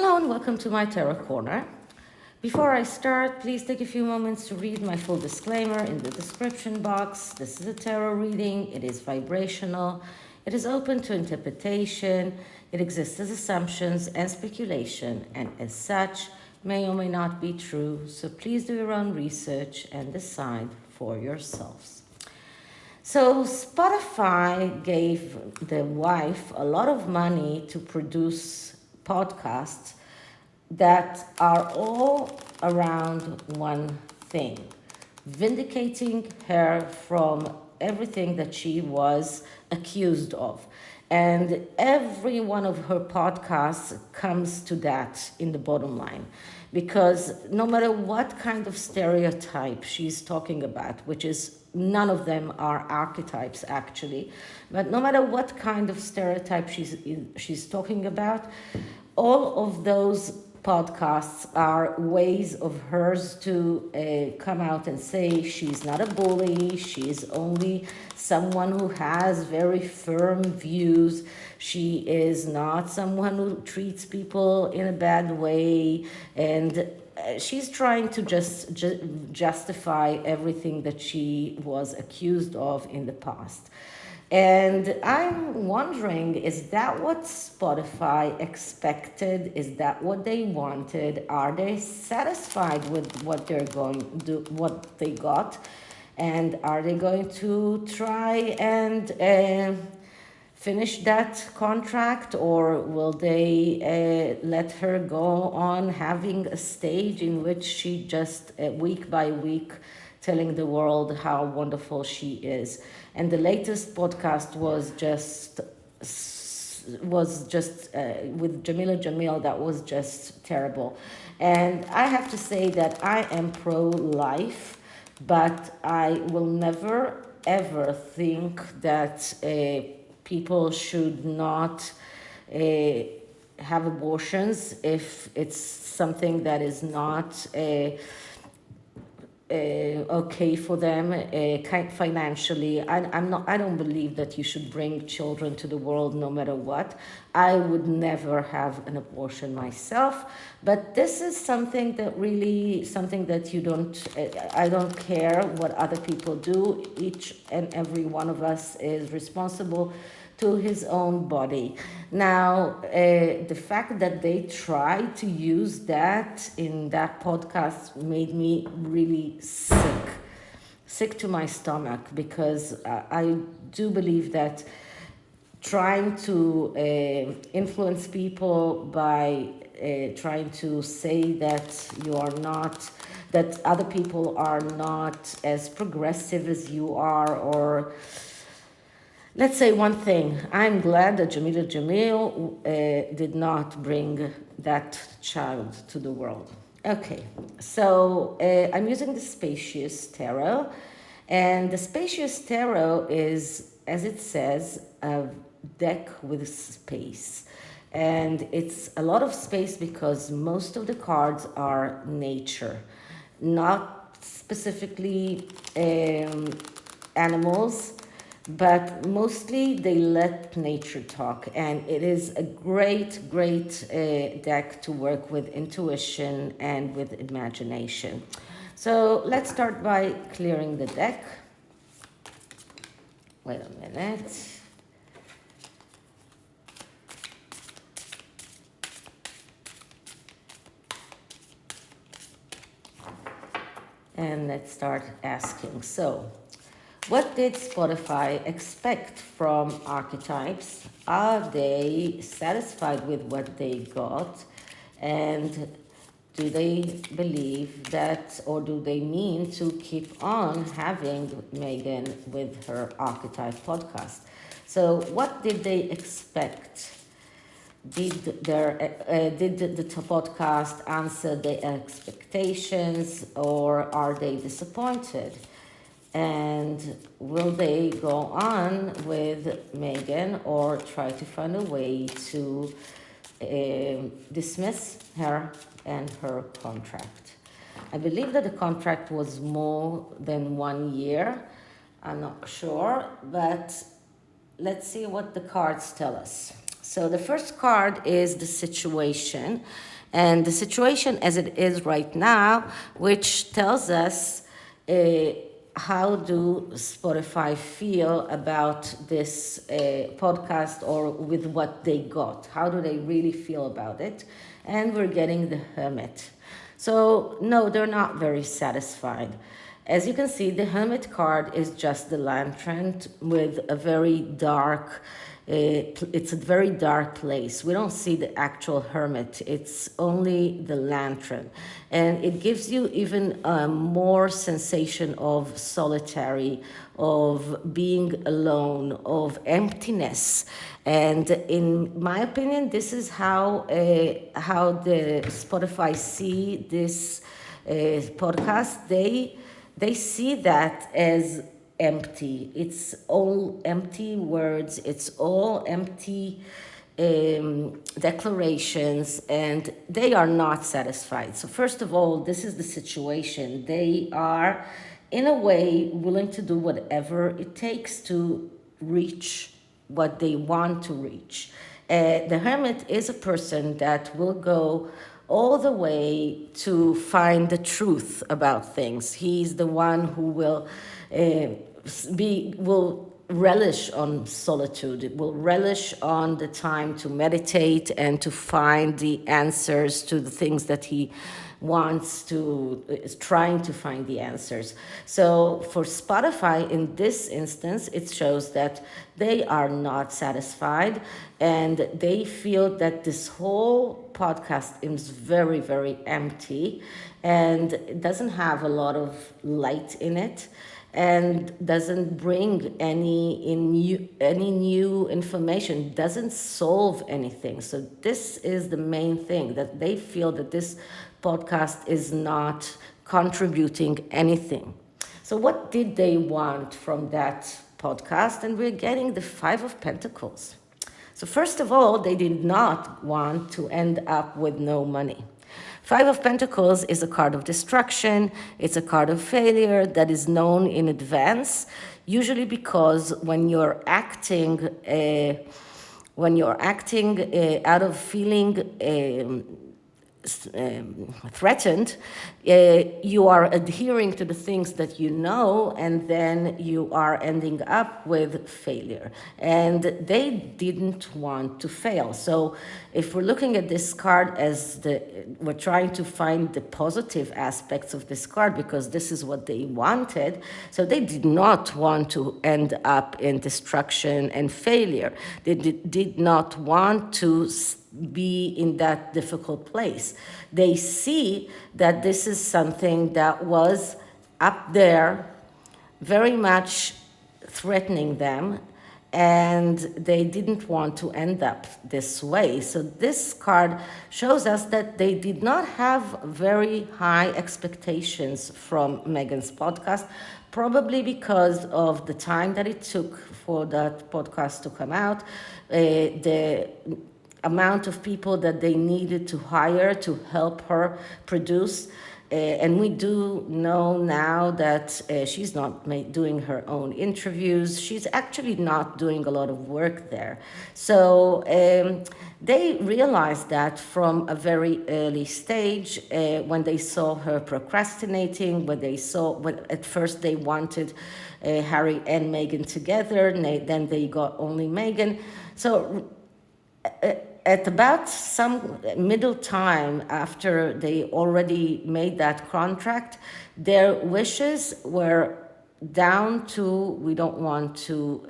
Hello and welcome to my Tarot Corner. Before I start, please take a few moments to read my full disclaimer in the description box. This is a tarot reading. It is vibrational. It is open to interpretation. It exists as assumptions and speculation, and as such, may or may not be true. So please do your own research and decide for yourselves. So Spotify gave the wife a lot of money to produce podcasts that are all around one thing, vindicating her from everything that she was accused of. And every one of her podcasts comes to that in the bottom line. Because no matter what kind of stereotype she's talking about, which is none of them are archetypes actually, but no matter what kind of stereotype she's talking about, all of those podcasts are ways of hers to come out and say she's not a bully, she's only someone who has very firm views, she is not someone who treats people in a bad way, and she's trying to just justify everything that she was accused of in the past. And I'm wondering, is that what Spotify expected? Is that what they wanted? Are they satisfied with what they're going to do, what they got? And are they going to try and finish that contract, or will they let her go on having a stage in which she just week by week telling the world how wonderful she is? And the latest podcast was just with Jamila Jamil. That was just terrible. And I have to say that I am pro-life, but I will never ever think that people should not have abortions if it's something that is not okay for them, financially. I don't believe that you should bring children to the world no matter what. I would never have an abortion myself, but this is something that you don't, I don't care what other people do. Each and every one of us is responsible to his own body. Now, the fact that they tried to use that in that podcast made me really sick to my stomach, because I do believe that trying to influence people by trying to say that you are not, that other people are not as progressive as you are, or let's say one thing. I'm glad that Jamila Jamil did not bring that child to the world. Okay, so I'm using the SPACIOUS tarot, and the SPACIOUS tarot is, as it says, a deck with space. And it's a lot of space because most of the cards are nature, not specifically animals, but mostly they let nature talk. And it is a great deck to work with intuition and with imagination. So let's start by clearing the deck. Wait a minute. And let's start asking. So, what did Spotify expect from archetypes? Are they satisfied with what they got? And do they believe that, or do they mean to keep on having Meghan with her archetype podcast? So what did they expect? Did the podcast answer their expectations, or are they disappointed? And will they go on with Meghan, or try to find a way to dismiss her and her contract? I believe that the contract was more than 1 year. I'm not sure, but let's see what the cards tell us. So the first card is the situation, and the situation as it is right now, which tells us how do Spotify feel about this podcast or with what they got? How do they really feel about it? And we're getting the Hermit. So no, they're not very satisfied. As you can see, the Hermit card is just the lantern with a very dark, it's a very dark place. We don't see the actual hermit, it's only the lantern. And it gives you even more sensation of solitary, of being alone, of emptiness. And in my opinion, this is how the Spotify see this podcast. They see that as empty. It's all empty words. It's all empty declarations, and they are not satisfied. So first of all, this is the situation. They are, in a way, willing to do whatever it takes to reach what they want to reach. The hermit is a person that will go all the way to find the truth about things. He's the one who will will relish on solitude. It will relish on the time to meditate and to find the answers to the things that he is trying to find the answers. So for Spotify, in this instance, it shows that they are not satisfied and they feel that this whole podcast is very, very empty and it doesn't have a lot of light in it and doesn't bring any new information, doesn't solve anything. So this is the main thing, that they feel that this podcast is not contributing anything. So what did they want from that podcast? And we're getting the Five of Pentacles. So first of all, they did not want to end up with no money. Five of Pentacles is a card of destruction. It's a card of failure that is known in advance, usually because when you're acting out of feeling threatened, you are adhering to the things that you know, and then you are ending up with failure. And they didn't want to fail. So if we're looking at this card as we're trying to find the positive aspects of this card, because this is what they wanted. So they did not want to end up in destruction and failure. They did not want to be in that difficult place. They see that this is something that was up there, very much threatening them, and they didn't want to end up this way. So this card shows us that they did not have very high expectations from Meghan's podcast, probably because of the time that it took for that podcast to come out, the amount of people that they needed to hire to help her produce. And we do know now that she's not doing her own interviews. She's actually not doing a lot of work there. So they realized that from a very early stage, when they saw her procrastinating, when at first they wanted Harry and Meghan together, and then they got only Meghan. So at about some middle time after they already made that contract, their wishes were down to, we don't want to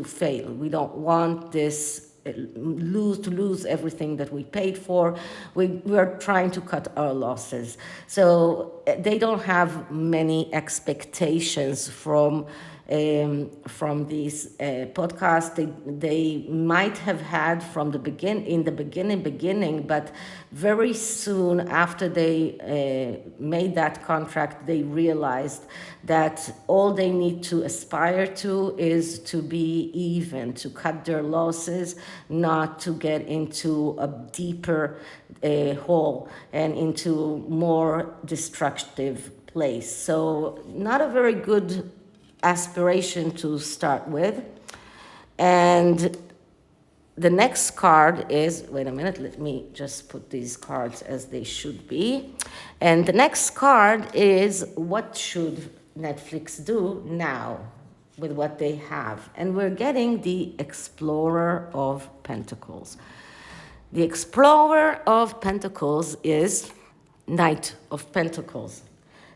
fail. We don't want this to lose everything that we paid for. We're trying to cut our losses. So they don't have many expectations from these podcasts. They might have had from the beginning, but very soon after they made that contract, they realized that all they need to aspire to is to be even, to cut their losses, not to get into a deeper hole and into more destructive place. So not a very good aspiration to start with. And the next card is, wait a minute, let me just put these cards as they should be. And the next card is, what should Netflix do now with what they have? And we're getting the Explorer of Pentacles. The Explorer of Pentacles is Knight of Pentacles.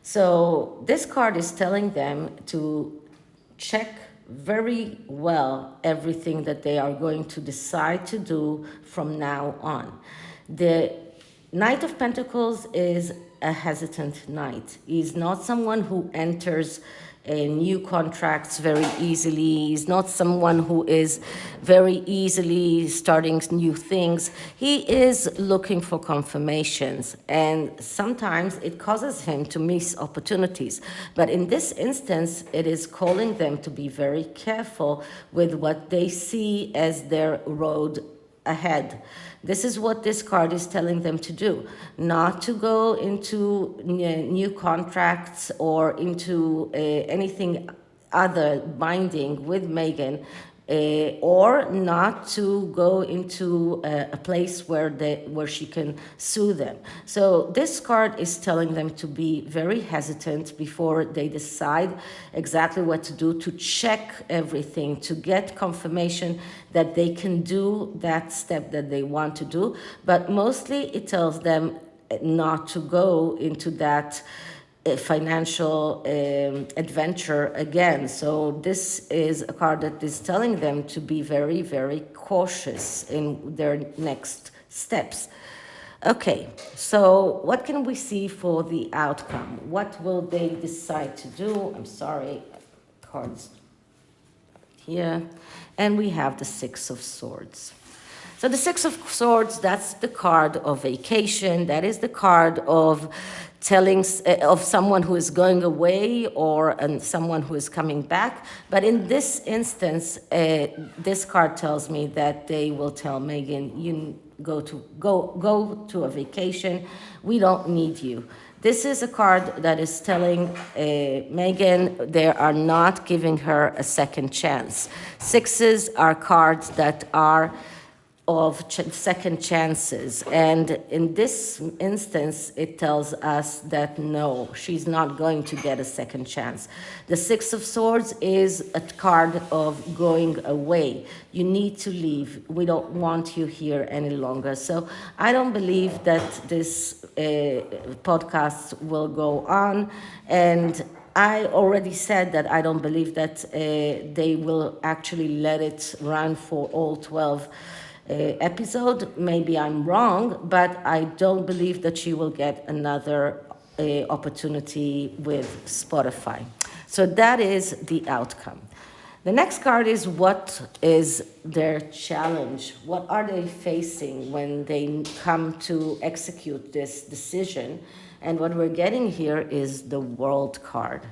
So this card is telling them to check very well everything that they are going to decide to do from now on. The Knight of Pentacles is a hesitant knight. He's not someone who enters new contracts very easily. He's not someone who is very easily starting new things. He is looking for confirmations, and sometimes it causes him to miss opportunities. But in this instance, it is calling them to be very careful with what they see as their road ahead. This is what this card is telling them to do, not to go into new contracts or into anything other binding with Meghan, or not to go into a place where she can sue them. So this card is telling them to be very hesitant before they decide exactly what to do, to check everything, to get confirmation that they can do that step that they want to do. But mostly it tells them not to go into that financial adventure again. So this is a card that is telling them to be very, very cautious in their next steps. Okay, so what can we see for the outcome? What will they decide to do? I'm sorry, cards here. And we have the Six of Swords. So the Six of Swords, that's the card of vacation. That is the card of telling of someone who is going away or someone who is coming back. But in this instance, this card tells me that they will tell Meghan, you go to a vacation. We don't need you. This is a card that is telling Meghan they are not giving her a second chance. Sixes are cards that are of second chances. And in this instance, it tells us that no, she's not going to get a second chance. The Six of Swords is a card of going away. You need to leave. We don't want you here any longer. So I don't believe that this podcast will go on. And I already said that I don't believe that they will actually let it run for all 12 episode. Maybe I'm wrong, but I don't believe that she will get another opportunity with Spotify. So that is the outcome. The next card is, what is their challenge? What are they facing when they come to execute this decision? And what we're getting here is the World card.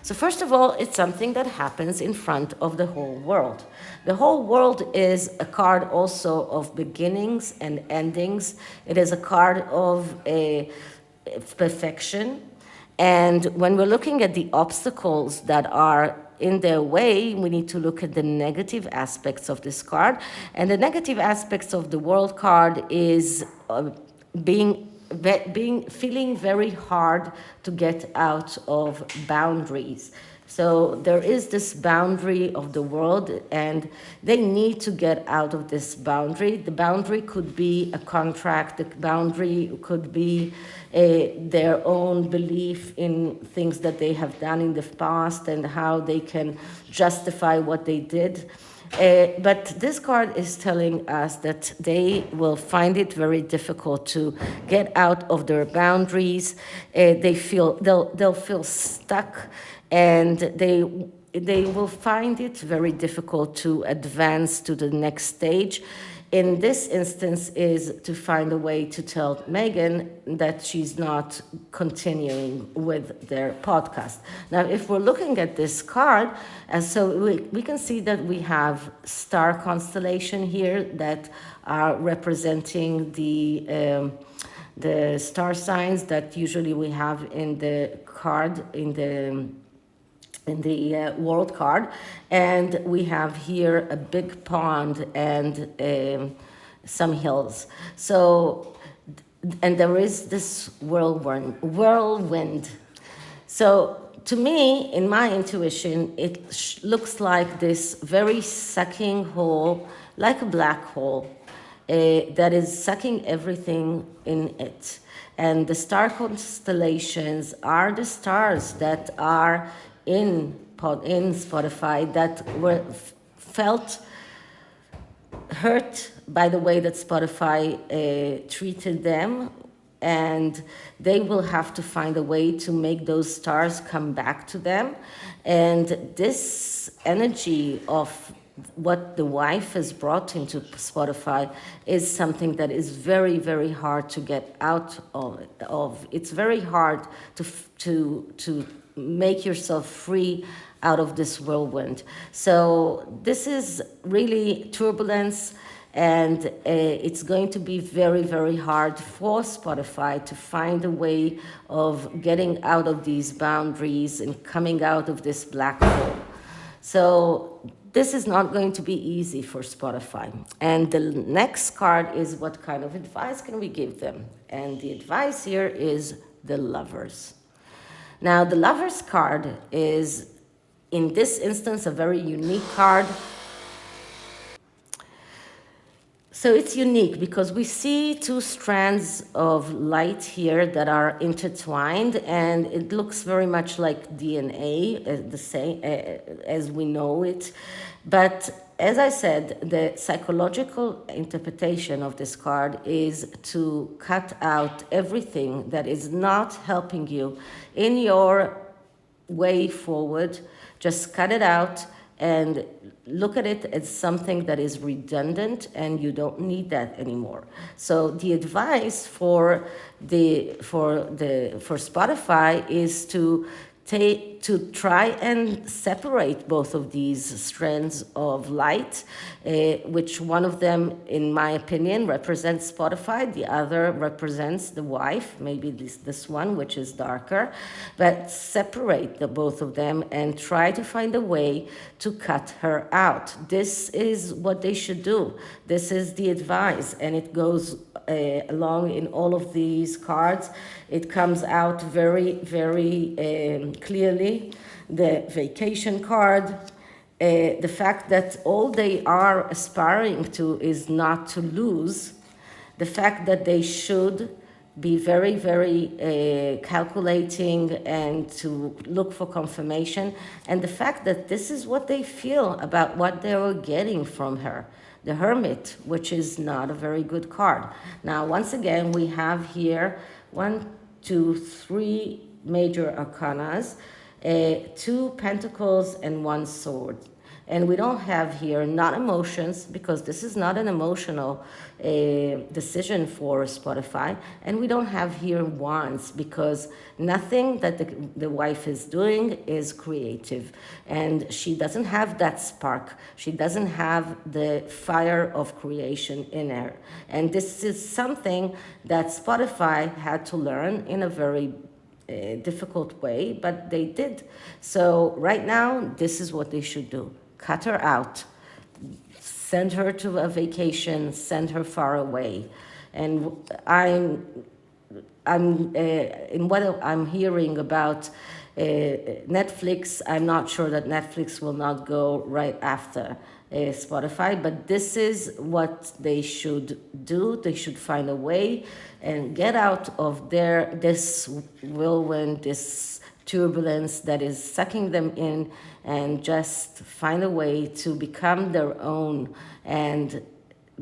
So first of all, it's something that happens in front of the whole world. The whole world is a card also of beginnings and endings. It is a card of perfection. And when we're looking at the obstacles that are in their way, we need to look at the negative aspects of this card. And the negative aspects of the World card is feeling very hard to get out of boundaries. So there is this boundary of the world, and they need to get out of this boundary. The boundary could be a contract. The boundary could be their own belief in things that they have done in the past and how they can justify what they did. But this card is telling us that they will find it very difficult to get out of their boundaries. They'll feel stuck, and they will find it very difficult to advance to the next stage. In this instance, is to find a way to tell Meghan that she's not continuing with their podcast. Now, if we're looking at this card, so we can see that we have star constellation here that are representing the star signs that usually we have in the card, in the in the world card, and we have here a big pond and some hills. So, and there is this whirlwind. So to me, in my intuition, it looks like this very sucking hole, like a black hole, that is sucking everything in it. And the star constellations are the stars that are in Spotify that were felt hurt by the way that Spotify treated them, and they will have to find a way to make those stars come back to them. And this energy of what the wife has brought into Spotify is something that is very, very hard to get out of. It's very hard to make yourself free out of this whirlwind. So this is really turbulence, and it's going to be very, very hard for Spotify to find a way of getting out of these boundaries and coming out of this black hole. So this is not going to be easy for Spotify. And the next card is, what kind of advice can we give them? And the advice here is the Lovers. Now, the Lovers card is, in this instance, a very unique card. So it's unique because we see two strands of light here that are intertwined, and it looks very much like DNA, the same as we know it. But as I said, the psychological interpretation of this card is to cut out everything that is not helping you in your way forward. Just cut it out and look at it as something that is redundant, and you don't need that anymore. So the advice for Spotify is to try and separate both of these strands of light, which one of them, in my opinion, represents Spotify, the other represents the wife, maybe this one, which is darker. But separate the both of them and try to find a way to cut her out. This is what they should do. This is the advice, and it goes along in all of these cards. It comes out very, very clearly. The vacation card, the fact that all they are aspiring to is not to lose, the fact that they should be very, very calculating and to look for confirmation, and the fact that this is what they feel about what they were getting from her. The Hermit, which is not a very good card. Now, once again, we have here 1, 2, 3 major arcanas, 2 pentacles and 1 sword. And we don't have here not emotions, because this is not an emotional decision for Spotify. And we don't have here wands, because nothing that the wife is doing is creative. And she doesn't have that spark. She doesn't have the fire of creation in her. And this is something that Spotify had to learn in a very difficult way, but they did. So right now, this is what they should do. Cut her out, send her to a vacation, send her far away. And in what I'm hearing about Netflix, I'm not sure that Netflix will not go right after Spotify, but this is what they should do. They should find a way and get out of this whirlwind, this turbulence that is sucking them in, and just find a way to become their own and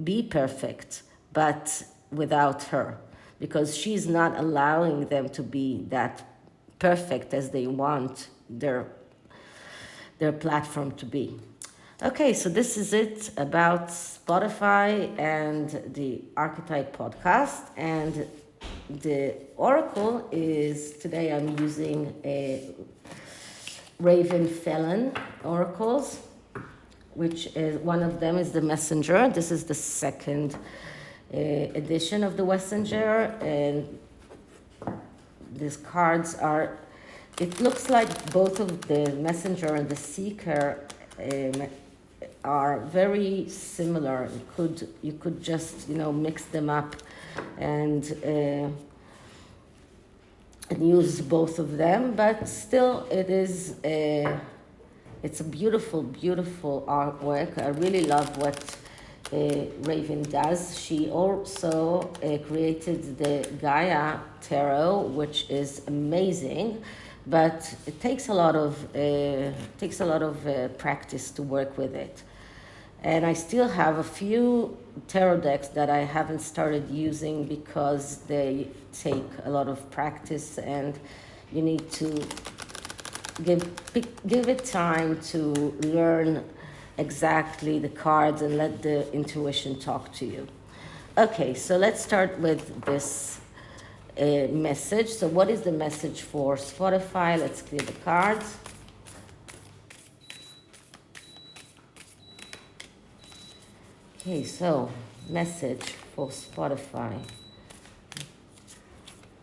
be perfect, but without her, because she's not allowing them to be that perfect as they want their platform to be. Okay, so this is it about Spotify and the Archetype podcast. And the oracle is, today I'm using a Raven Felon oracles, which is, one of them is the Messenger. This is the second edition of the Messenger, and these cards are it looks like both of the messenger and the seeker are very similar. You could just, mix them up and use both of them, but still it's a beautiful, beautiful artwork. I really love what Raven does. She also created the Gaia Tarot, which is amazing, but it takes a lot of practice to work with it. And I still have a few tarot decks that I haven't started using because they take a lot of practice, and you need to give it time to learn exactly the cards and let the intuition talk to you. Okay, so let's start with this message. So what is the message for Spotify? Let's clear the cards. Okay, so message for Spotify.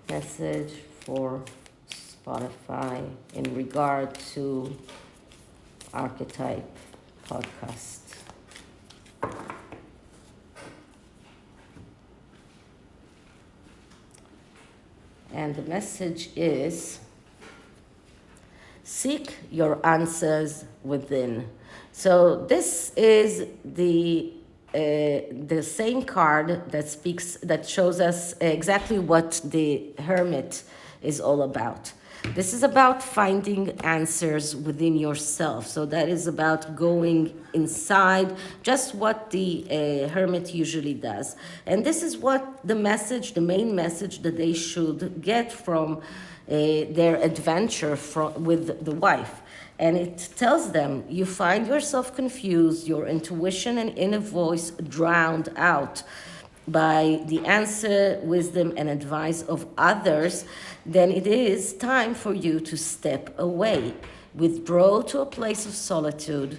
Message for Spotify in regard to Archetype podcast. And the message is, seek your answers within. So this is the same card that shows us exactly what the Hermit is all about. This is about finding answers within yourself. So that is about going inside, just what the Hermit usually does. And this is what the main message that they should get from their adventure with the wife. And it tells them, you find yourself confused, your intuition and inner voice drowned out by the answer, wisdom, and advice of others, then it is time for you to step away. Withdraw to a place of solitude.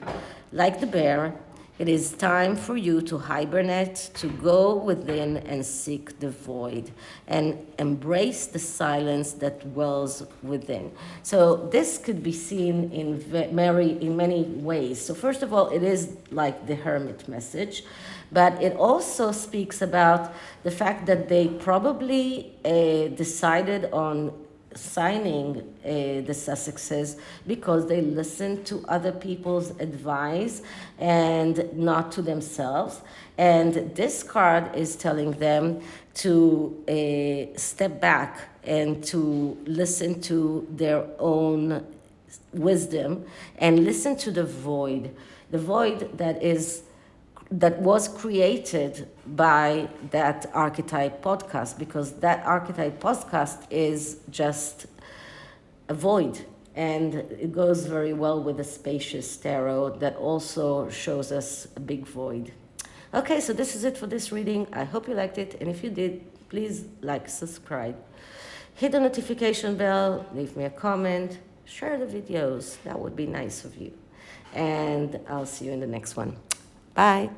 Like the bear, it is time for you to hibernate, to go within and seek the void, and embrace the silence that dwells within. So this could be seen in many ways. So first of all, it is like the Hermit message, but it also speaks about the fact that they probably decided on signing the Sussexes because they listened to other people's advice and not to themselves. And this card is telling them to step back and to listen to their own wisdom and listen to the void that was created by that Archetype podcast, because that Archetype podcast is just a void, and it goes very well with the SPACIOUS tarot that also shows us a big void. Okay, so this is it for this reading. I hope you liked it, and if you did, please like, subscribe, hit the notification bell, leave me a comment, share the videos. That would be nice of you. And I'll see you in the next one. Bye.